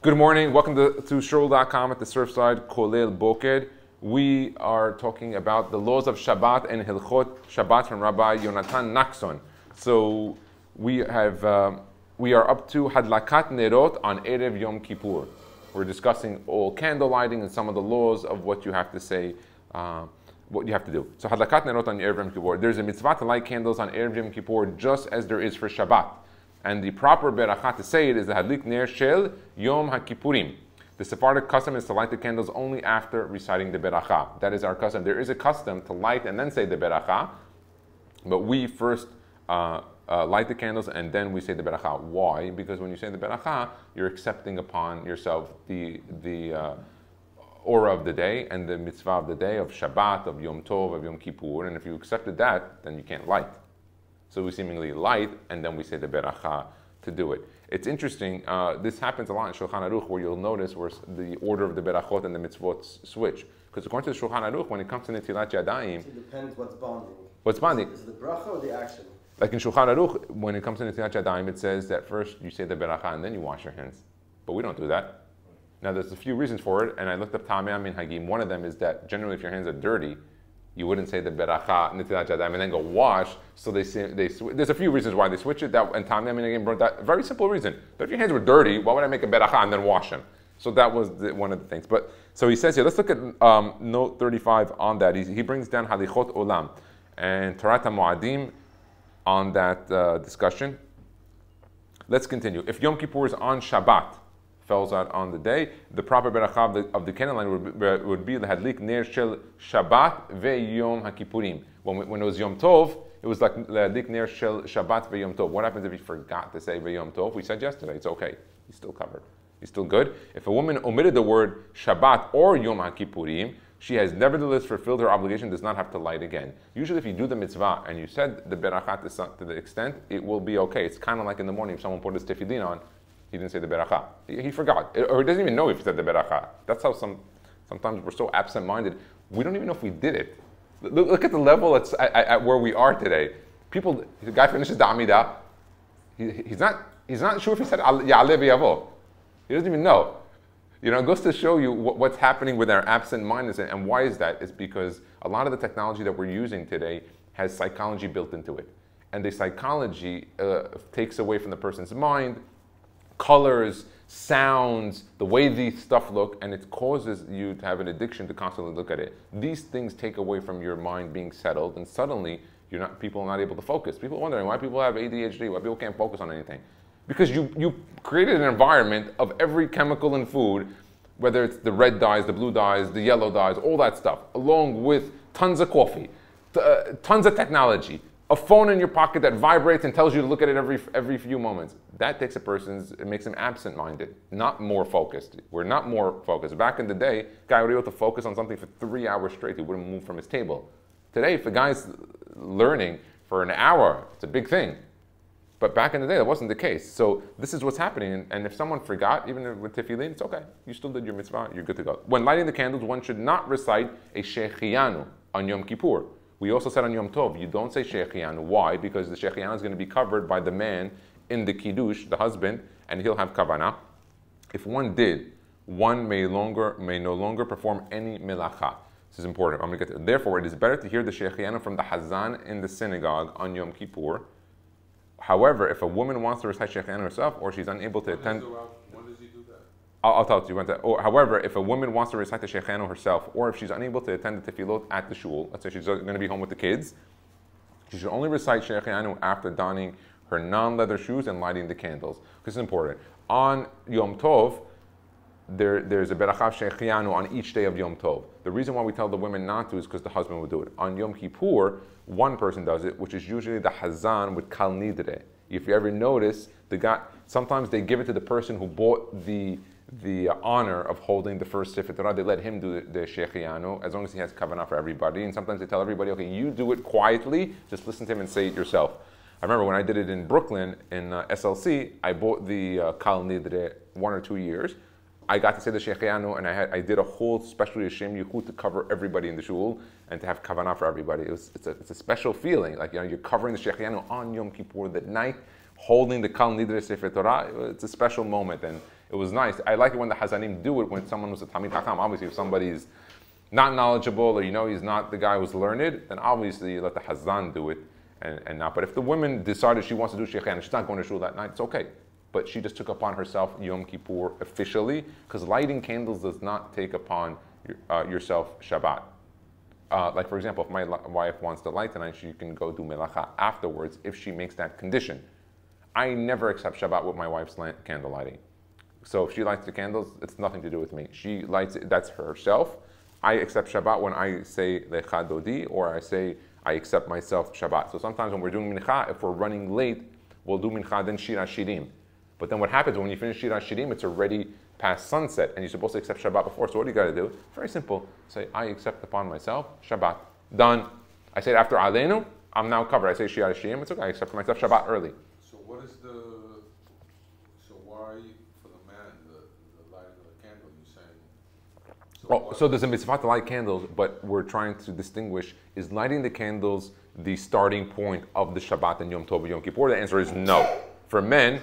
Good morning. Welcome to Shul.com at the Surfside, Kolel Boked. We are talking about the laws of Shabbat and Hilchot Shabbat from Rabbi Yonatan Naxon. So we are up to Hadlakat Nerot on Erev Yom Kippur. We're discussing all candle lighting and some of the laws of what you have to say, what you have to do. So Hadlakat Nerot on Erev Yom Kippur. There's a mitzvah to light candles on Erev Yom Kippur just as there is for Shabbat. And the proper beracha to say it is the Hadlik Ner Shel Yom HaKippurim. The Sephardic custom is to light the candles only after reciting the beracha. That is our custom. There is a custom to light and then say the beracha, but we first light the candles and then we say the beracha. Why? Because when you say the beracha, you're accepting upon yourself the aura of the day and the mitzvah of the day of Shabbat, of Yom Tov, of Yom Kippur. And if you accepted that, then you can't light. So we seemingly light, and then we say the beracha to do it. It's interesting, this happens a lot in Shulchan Aruch, where you'll notice where the order of the berachot and the mitzvot switch. Because according to the Shulchan Aruch, when it comes to Netilat Yadayim... It depends what's bonding. What's bonding? Is it the bracha or the action? Like in Shulchan Aruch, when it comes to Netilat Yadayim, it says that first you say the beracha and then you wash your hands. But we don't do that. Now there's a few reasons for it, and I looked up Tamei Min Hagim. One of them is that generally if your hands are dirty, you wouldn't say the beracha netilat yadayim and then go wash. So there's a few reasons why they switch it. That and Tamei Min Hagim brought that very simple reason. But if your hands were dirty, why would I make a beracha and then wash them? So that was one of the things. But so he says here. Let's look at note 35 on that. He brings down halichot olam and Tarat HaMoadim on that discussion. Let's continue. If Yom Kippur is on Shabbat, falls out on the day, the proper beracha of the candle line would be the hadlik ner shel Shabbat ve Yom HaKippurim. When it was Yom Tov, it was like the hadlik ner shel Shabbat ve Yom Tov. What happens if he forgot to say ve Yom Tov? We said yesterday, it's okay. He's still covered. He's still good. If a woman omitted the word Shabbat or Yom HaKippurim, she has nevertheless fulfilled her obligation, does not have to light again. Usually if you do the mitzvah and you said the beracha to the extent, it will be okay. It's kind of like in the morning if someone put his tefillin on, he didn't say the beracha. He forgot. Or he doesn't even know if he said the beracha. That's how sometimes we're so absent-minded. We don't even know if we did it. Look at the level at where we are today. People, the guy finishes the Amidah. He's not sure if he said Ya'aleh v'yavo. He doesn't even know. You know, it goes to show you what's happening with our absent-mindedness. And why is that? It's because a lot of the technology that we're using today has psychology built into it. And the psychology takes away from the person's mind, colors, sounds, the way these stuff look, and it causes you to have an addiction to constantly look at it. These things take away from your mind being settled, and suddenly people are not able to focus. People are wondering why people have ADHD, why people can't focus on anything. Because you created an environment of every chemical in food, whether it's the red dyes, the blue dyes, the yellow dyes, all that stuff, along with tons of coffee, tons of technology, a phone in your pocket that vibrates and tells you to look at it every few moments. That takes it makes him absent-minded, not more focused. We're not more focused. Back in the day, a guy would be able to focus on something for 3 hours straight. He wouldn't move from his table. Today, if a guy's learning for an hour, it's a big thing. But back in the day, that wasn't the case. So this is what's happening. And if someone forgot, even with tefillin, it's okay. You still did your mitzvah. You're good to go. When lighting the candles, one should not recite a Shechianu on Yom Kippur. We also said on Yom Tov, you don't say Shechianu. Why? Because the Shechianu is going to be covered by the man in the Kiddush, the husband, and he'll have kavanah. If one did, one may no longer perform any melacha. This is important. I'm going to get to it. Therefore, it is better to hear the Shechianu from the Hazan in the synagogue on Yom Kippur. However, if a woman wants to recite Shechianu herself, or she's unable to attend... When does he do that? I'll tell you. However, if a woman wants to recite the Shechianu herself, or if she's unable to attend the tefillot at the shul, let's say she's going to be home with the kids, she should only recite Shechianu after donning her non-leather shoes and lighting the candles. This is important. On Yom Tov, there's a beracha Shechianu on each day of Yom Tov. The reason why we tell the women not to is because the husband would do it. On Yom Kippur, one person does it, which is usually the Hazan with Kal Nidre. If you ever notice, sometimes they give it to the person who bought the honor of holding the first Sefer Torah. They let him do the Shechianu, as long as he has kavanah for everybody. And sometimes they tell everybody, okay, you do it quietly, just listen to him and say it yourself. I remember when I did it in Brooklyn, in SLC, I bought the Kal Nidre 1 or 2 years. I got to say the Shechianu, and I did a whole special Yeshem Yichud to cover everybody in the shul and to have kavanah for everybody. It's a special feeling, like you're covering the Shechianu on Yom Kippur that night, holding the Kal Nidre Sefer Torah. It's a special moment, and It was nice. I like it when the Hazanim do it when someone was a Talmid Chacham. Obviously, if somebody's not knowledgeable or he's not the guy who's learned, then obviously you let the Hazan do it and not. But if the woman decided she wants to do Sheikhah and she's not going to shul that night, it's okay. But she just took upon herself Yom Kippur officially, because lighting candles does not take upon yourself Shabbat. Like for example, if my wife wants to light tonight, she can go do melacha afterwards if she makes that condition. I never accept Shabbat with my wife's candle lighting. So if she lights the candles, it's nothing to do with me. She lights it, that's herself. I accept Shabbat when I say Lecha Dodi, or I say I accept myself Shabbat. So sometimes when we're doing mincha, if we're running late, we'll do mincha, then Shir HaShirim. But then what happens when you finish Shir HaShirim, it's already past sunset, and you're supposed to accept Shabbat before. So what do you got to do? Very simple. Say, I accept upon myself Shabbat. Done. I say it after Aleinu, I'm now covered. I say Shir HaShirim, it's okay. I accept myself Shabbat early. So what is so why for the man, the lighting of the candle, you're saying? So there's a mitzvah to light candles, but we're trying to distinguish, is lighting the candles the starting point of the Shabbat and Yom Tov and Yom Kippur? The answer is no. For men,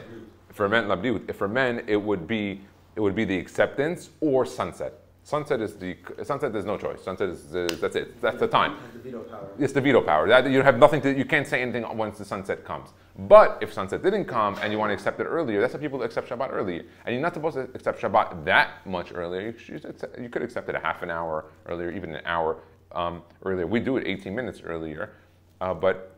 it would be the acceptance or sunset. Sunset there's no choice. Sunset is that's it. That's the time. The veto power. It's the veto power. That you have nothing to. You can't say anything once the sunset comes. But if sunset didn't come and you want to accept it earlier, that's how people accept Shabbat earlier. And you're not supposed to accept Shabbat that much earlier. You could accept it a half an hour earlier, even an hour earlier. We do it 18 minutes earlier, but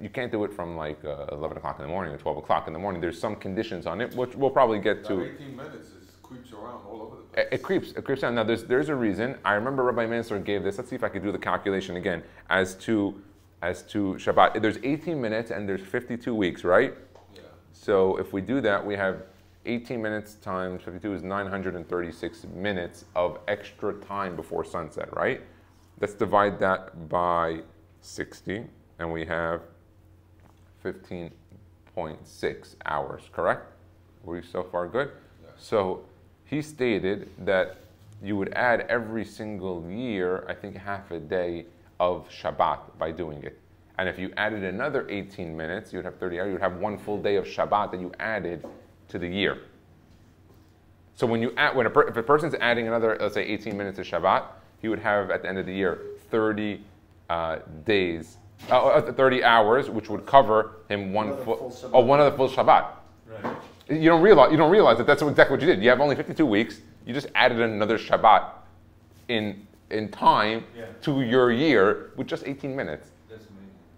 you can't do it from like 11 o'clock in the morning or 12 o'clock in the morning. There's some conditions on it, which we'll probably get to. 18 minutes creeps around all over the place. It creeps down. Now there's a reason. I remember Rabbi Mansour gave this. Let's see if I could do the calculation again as to Shabbat. There's 18 minutes and there's 52 weeks, right? Yeah. So if we do that, we have 18 minutes times 52 is 936 minutes of extra time before sunset, right? Let's divide that by 60, and we have 15.6 hours, correct? Were we so far good? Yeah. So he stated that you would add every single year, I think, half a day of Shabbat by doing it. And if you added another 18 minutes, you'd have 30 hours, you'd have one full day of Shabbat that you added to the year. So when you add, if a person's adding another, let's say 18 minutes of Shabbat, he would have at the end of the year 30 30 hours, which would cover him one of the full Shabbat. Right. You don't realize that that's exactly what you did. You have only 52 weeks. You just added another Shabbat in time to your year with just 18 minutes. That's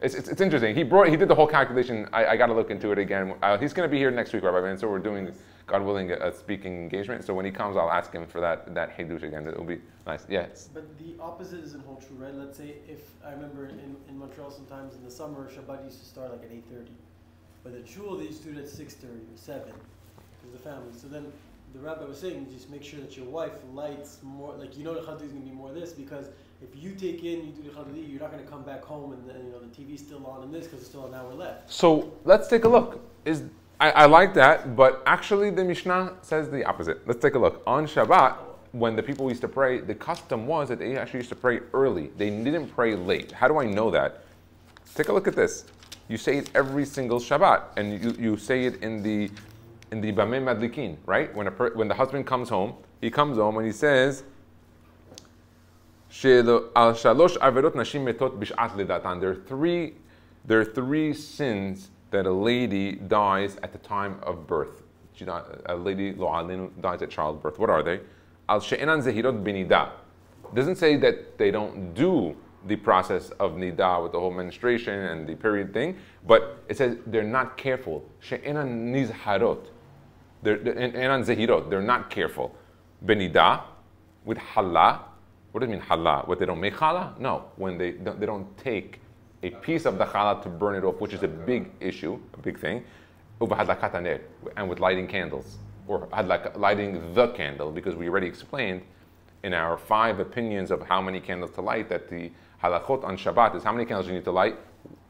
amazing. It's interesting. He did the whole calculation. I got to look into it again. He's going to be here next week, Rabbi Ben. So we're doing, God willing, a speaking engagement. So when he comes, I'll ask him for that Hidush again. It'll be nice. Yes. But the opposite isn't hold true, right? Let's say if I remember in Montreal sometimes in the summer, Shabbat used to start like at 8:30, but the shul they used to do it at 6:30 or 7 because the family. So then the rabbi was saying, just make sure that your wife lights more. Like the Chadli is going to be more of this because if you take in, you do the Chadli, you're not going to come back home and then, the TV's still on and this because there's still an hour left. So let's take a look. I like that, but actually the Mishnah says the opposite. Let's take a look. On Shabbat, when the people used to pray, the custom was that they actually used to pray early. They didn't pray late. How do I know that? Take a look at this. You say it every single Shabbat, and you say it in the Bamei Madlikin, right? When the husband comes home and he says, Al shalosh averot nashim metot b'shat lidatan. There are three sins that a lady dies at the time of birth. A lady lo alinu dies at childbirth. What are they? Al she'enan zehirot b'nida. Doesn't say that they don't do the process of nida with the whole menstruation and the period thing, but it says they're not careful. She'enan nizharot. Enan zehirot. They're not careful. B'nida with hala. What does it mean hala? What, they don't make challah? No. When they don't take a piece of the challah to burn it off, which is a big issue, a big thing. And with lighting candles, or lighting the candle, because we already explained in our 5 opinions of how many candles to light that the halachot on Shabbat is how many candles you need to light?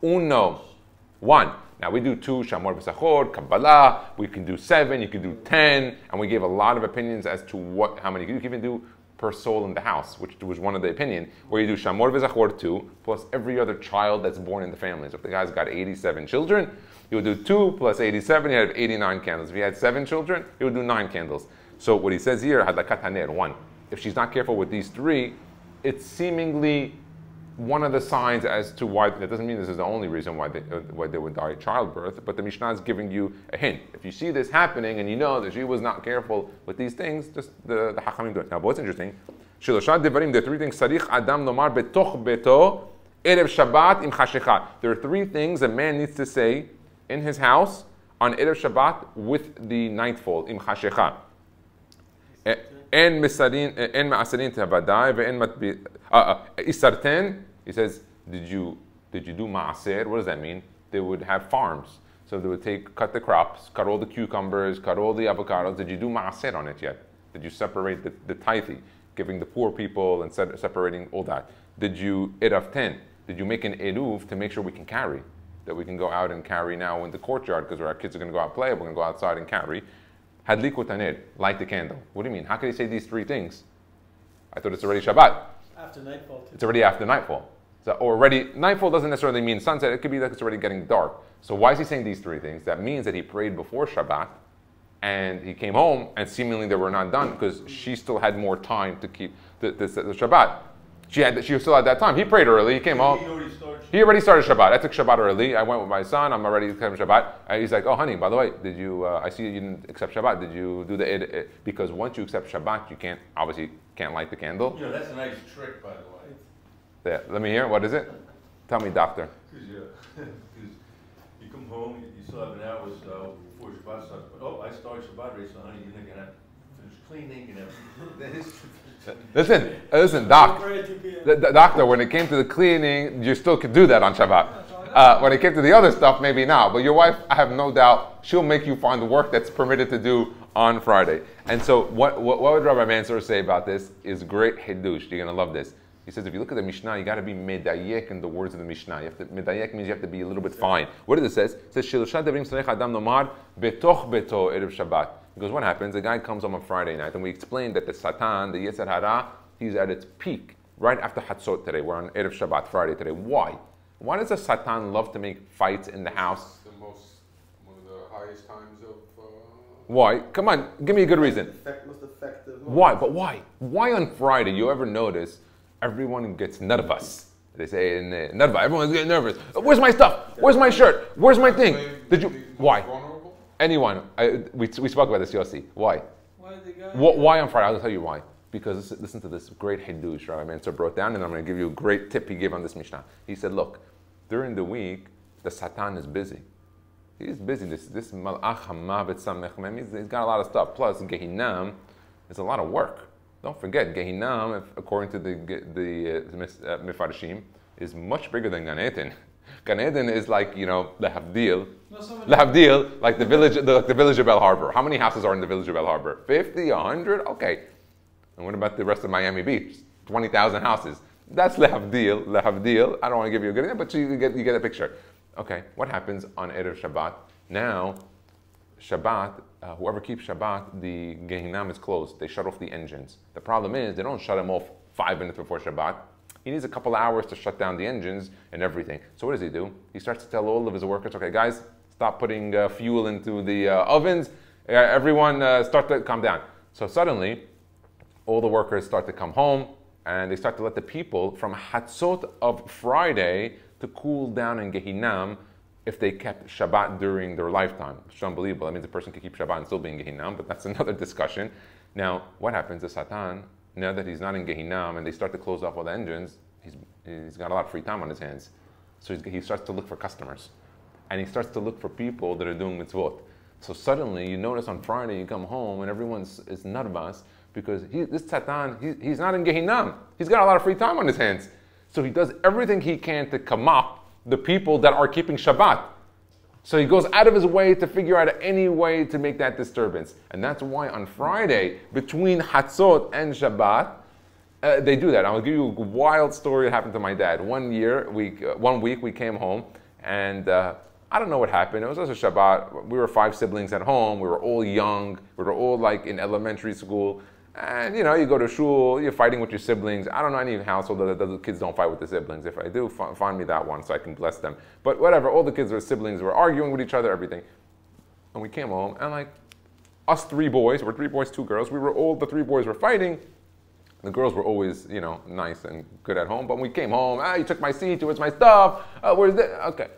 1. Now we do 2, Shamor B'Sachor, Kabbalah, we can do 7, you can do 10, and we gave a lot of opinions as to how many you can even do per soul in the house, which was one of the opinion, where you do Shamor V'Zachor 2, plus every other child that's born in the family. So if the guy's got 87 children, he would do 2 plus 87, he had 89 candles. If he had 7 children, he would do 9 candles. So what he says here, hadlakat haner, one. If she's not careful with these three, it's seemingly one of the signs as to why. That doesn't mean this is the only reason why they would die at childbirth, but the Mishnah is giving you a hint. If you see this happening and you know that she was not careful with these things, just the Hachamim do it. Now, what's interesting, Shiloshat Devarim, there are three things. Sarich Adam Lomar Betoch Beto Erev Shabbat Im Chashecha. There are three things a man needs to say in his house on Erev Shabbat with the nightfall, Im Chashecha. En Ma'asarin Tabadai Ve'en Matbi Isarten. He says, did you do Ma'aser? What does that mean? They would have farms. So they would cut the crops, cut all the cucumbers, cut all the avocados. Did you do Ma'aser on it yet? Did you separate the tithing, giving the poor people and separating all that? Did you Erev 10? Did you make an Eruv to make sure we can carry? That we can go out and carry now in the courtyard because our kids are going to go out and play, we're going to go outside and carry. Hadliku tanir, light the candle. What do you mean? How can he say these three things? I thought it's already Shabbat. After nightfall. It's already after nightfall. So nightfall doesn't necessarily mean sunset. It could be that it's already getting dark. So why is he saying these three things? That means that he prayed before Shabbat, and he came home, and seemingly they were not done because she still had more time to keep the Shabbat. She still had that time. He prayed early. He came home. He already started Shabbat. I took Shabbat early. I went with my son. I'm already coming Shabbat. And he's like, oh, honey, by the way, did you? I see you didn't accept Shabbat. Did you do the because once you accept Shabbat, you can't light the candle. Yeah, that's a nice trick, by the way. Yeah, let me hear. What is it? Tell me, doctor. Because you come home, you still have an hour before Shabbat starts. But I started Shabbat already, so honey, you're not gonna finish cleaning and everything. Listen, doc. The doctor, when it came to the cleaning, you still could do that on Shabbat. When it came to the other stuff, maybe not. But your wife, I have no doubt, she'll make you find the work that's permitted to do on Friday. And so, what would Rabbi Mansour say about this is great hidush. You're gonna love this. He says, if you look at the Mishnah, you got to be medayek in the words of the Mishnah. Medayek means you have to be a little bit fine. What does it say? It says, Shiloshat devrim tzarech adam nomar betoch beto erev Shabbat. He goes, what happens? A guy comes home on Friday night, and we explained that the Satan, the Yetzer Hara, he's at its peak right after Hatzot today. We're on Erev Shabbat, Friday today. Why? Why does the Satan love to make fights in the house? It's one of the highest times of... Why? Come on, give me a good reason. Most effective. Why? But why? Why on Friday, you ever notice everyone gets nervous? They say in nerva, everyone's getting nervous. Where's my stuff? Where's my shirt? Where's my thing? Did you? Why? Anyone? We spoke about this, Yossi. Why? Why on Friday? I'll tell you why. Because listen to this great hidush Rabbi Mansour brought down, and I'm going to give you a great tip he gave on this Mishnah. He said, look, during the week, the Satan is busy. He's busy. This Malach HaMavet Samech Mem, he's got a lot of stuff. Plus, Gehinam is a lot of work. Don't forget, Gehinam, according to the Mefarshim, is much bigger than Gan Eden. Gan Eden is like, Lehavdil. Lehavdil, like the village of Bell Harbor. How many houses are in the village of Bell Harbor? 50, 100? Okay. And what about the rest of Miami Beach? 20,000 houses. That's Lehavdil. Lehavdil. I don't want to give you a good idea, but you get a picture. Okay, what happens on Erev Shabbat? Now, Shabbat, whoever keeps Shabbat, the Gehinam is closed. They shut off the engines. The problem is, they don't shut them off 5 minutes before Shabbat. He needs a couple hours to shut down the engines and everything. So what does he do? He starts to tell all of his workers, okay, guys, stop putting fuel into the ovens. Everyone start to calm down. So suddenly, all the workers start to come home, and they start to let the people from Hatzot of Friday to cool down in Gehinam if they kept Shabbat during their lifetime. It's unbelievable. That means a person can keep Shabbat and still be in Gehinam, but that's another discussion. Now, what happens to Satan, now that he's not in Gehinam and they start to close off all the engines, he's got a lot of free time on his hands. So he starts to look for customers. And he starts to look for people that are doing mitzvot. So suddenly, you notice on Friday, you come home and everyone is nervous because this Satan, he's not in Gehinam. He's got a lot of free time on his hands. So he does everything he can to come up the people that are keeping Shabbat. So he goes out of his way to figure out any way to make that disturbance. And that's why on Friday, between Hatzot and Shabbat, they do that. I'll give you a wild story that happened to my dad. One week we came home, and I don't know what happened. It was also Shabbat. We were 5 siblings at home. We were all young. We were all like in elementary school. And you go to shul, you're fighting with your siblings. I don't know any household that the kids don't fight with the siblings. If I do, find me that one so I can bless them. But whatever, all the kids were siblings, were arguing with each other, everything. And we came home, and us three boys, we're three boys, two girls, the three boys were fighting. The girls were always, nice and good at home. But when we came home, you took my seat, where's my stuff? Where's this? Okay.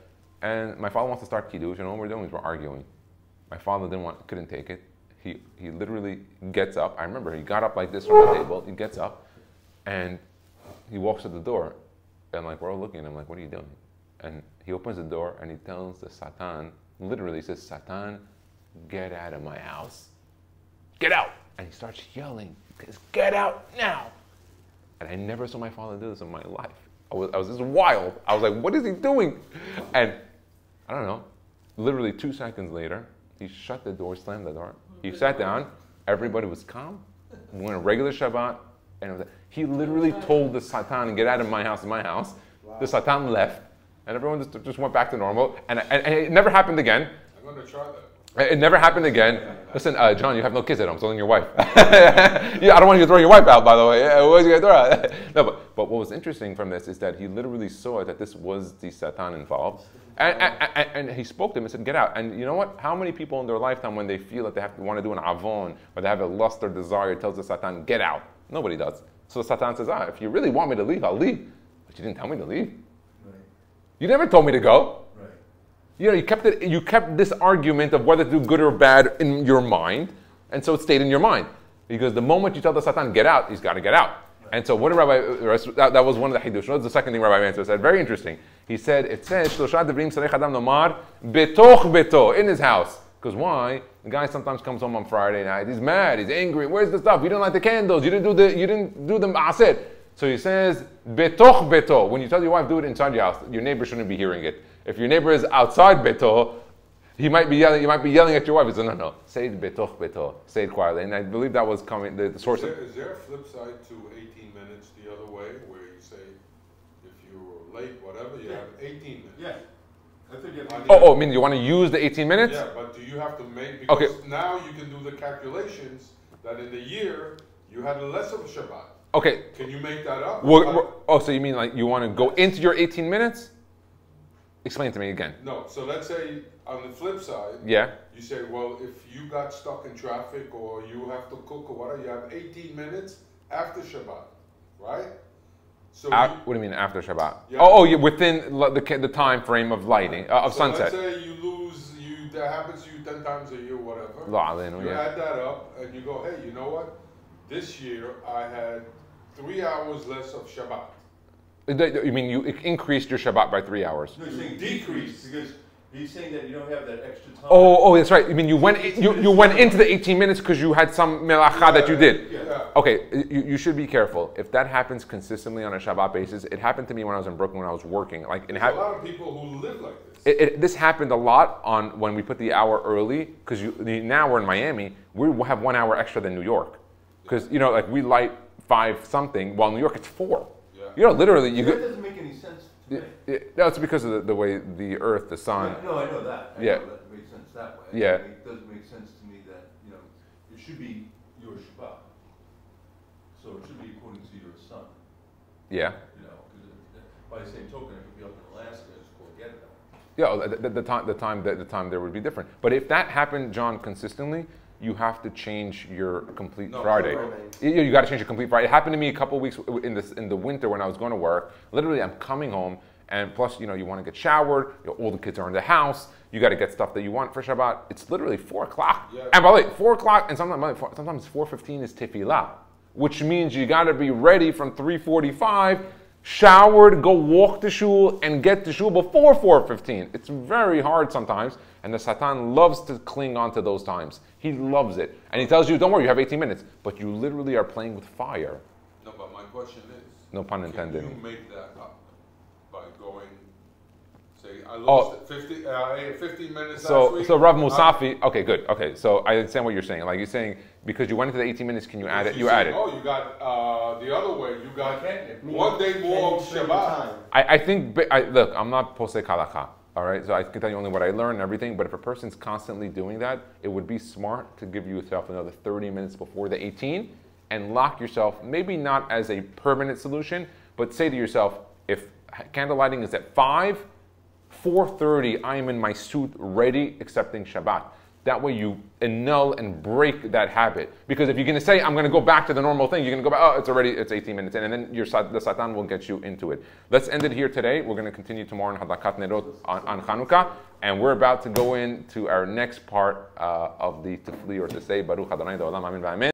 And my father wants to start kiddush, and all we're doing is we're arguing. My father couldn't take it. He literally gets up. I remember he got up like this from the table. He gets up, and he walks to the door. And we're all looking at him like, what are you doing? And he opens the door, and he tells the Satan, literally he says, Satan, get out of my house. Get out. And he starts yelling, get out now. And I never saw my father do this in my life. I was just wild. I was like, what is he doing? And I don't know, literally 2 seconds later, he shut the door, slammed the door. He sat down, everybody was calm. We went a regular Shabbat, and he literally told the Satan, get out of my house, Wow. The Satan left, and everyone just went back to normal. And it never happened again. I'm going to try that. It never happened again. Listen, John, you have no kids at home, so your wife. I don't want you to throw your wife out, by the way. What was you going to throw out? No, but what was interesting from this is that he literally saw that this was the Satan involved. And he spoke to him and said, get out. And you know what? How many people in their lifetime, when they feel that they want to do an avon, or they have a lust or desire, tells the Satan, get out? Nobody does. So the Satan says, if you really want me to leave, I'll leave. But you didn't tell me to leave. Right. You never told me to go. You kept this argument of whether to do good or bad in your mind, and so it stayed in your mind. Because the moment you tell the Satan, get out, he's got to get out. Right. And so what did that was one of the Hidush. That was the second thing Rabbi Mansour said, very interesting. He said, it says, Shlosha devrim tzarech adam lomar betoch beto, in his house. Because why? The guy sometimes comes home on Friday night, he's mad, he's angry, where's the stuff? You didn't light the candles, you didn't do the maaser. So he says, betoch beto. When you tell your wife, do it inside your house, your neighbor shouldn't be hearing it. If your neighbor is outside beto, he might be yelling. You might be yelling at your wife. He says, no. Say it betoch beto. Say it quietly. And I believe that was coming. The source. Is there a flip side to 18 minutes the other way, where you say, if you're late, whatever, you have 18 minutes? Yeah. I think you have I mean you want to use the 18 minutes? Yeah, but do you have to make? Because now you can do the calculations that in the year you had less of a Shabbat. Okay. Can you make that up? So you mean you want to go into your 18 minutes? Explain to me again. No, so let's say on the flip side, you say, well, if you got stuck in traffic or you have to cook or whatever, you have 18 minutes after Shabbat, right? So what do you mean after Shabbat? Yeah. Within the time frame of lighting, of sunset. Let's say that happens to you 10 times a year, whatever. You add that up and you go, hey, you know what? This year I had 3 hours less of Shabbat. You mean you increased your Shabbat by 3 hours? No, he's saying decrease, because he's saying that you don't have that extra time. Oh, that's right. I mean, you went into the 18 minutes because you had some melacha that you did. Yeah. Okay, you should be careful. If that happens consistently on a Shabbat basis, it happened to me when I was in Brooklyn when I was working. There's a lot of people who live like this. This happened a lot on when we put the hour early, because now we're in Miami, we have 1 hour extra than New York. Because, we light 5 something, while New York it's 4. Literally, that doesn't make any sense to me. No, it's because of the way the earth, the sun. No, I know that. I know that makes sense that way. Yeah. It doesn't make sense to me that, it should be your Shabbat. So it should be according to your sun. Yeah. Because by the same token, it could be up in Alaska, just forget about it. The time there would be different. But if that happened, John, consistently, you have to change your complete Friday. You got to change your complete Friday. It happened to me a couple of weeks in the winter when I was going to work. Literally, I'm coming home, and plus, you want to get showered. All the kids are in the house. You got to get stuff that you want for Shabbat. It's literally 4 o'clock. Yeah. And by the way, 4 o'clock, and sometimes 4:15 is tefillah, which means you got to be ready from 3:45. Showered, go walk to shul, and get to shul before 4:15. It's very hard sometimes, and the Satan loves to cling on to those times. He loves it. And he tells you, don't worry, you have 18 minutes. But you literally are playing with fire. No, but my question is, no pun intended. Can you make that up by going, say, I lost 15 minutes last week? So Rav Musafi, okay, good. Okay, so I understand what you're saying. Like you're saying, because you went into the 18 minutes, can you add it? You add it. Oh, you got the other way. You got 1 day more of Shabbat. I think, look, I'm not posek halacha. All right, so I can tell you only what I learned and everything, but if a person's constantly doing that, it would be smart to give yourself another 30 minutes before the 18 and lock yourself, maybe not as a permanent solution, but say to yourself, if candle lighting is at 5, 4:30, I am in my suit ready, accepting Shabbat. That way you annul and break that habit. Because if you're going to say, I'm going to go back to the normal thing, you're going to go back, it's 18 minutes in, and then the Satan will get you into it. Let's end it here today. We're going to continue tomorrow in Hadakat Nerot on Chanukah, and we're about to go into our next part of the Tifli, or to say, Baruch Adonai D'Olam Amin V'Amen.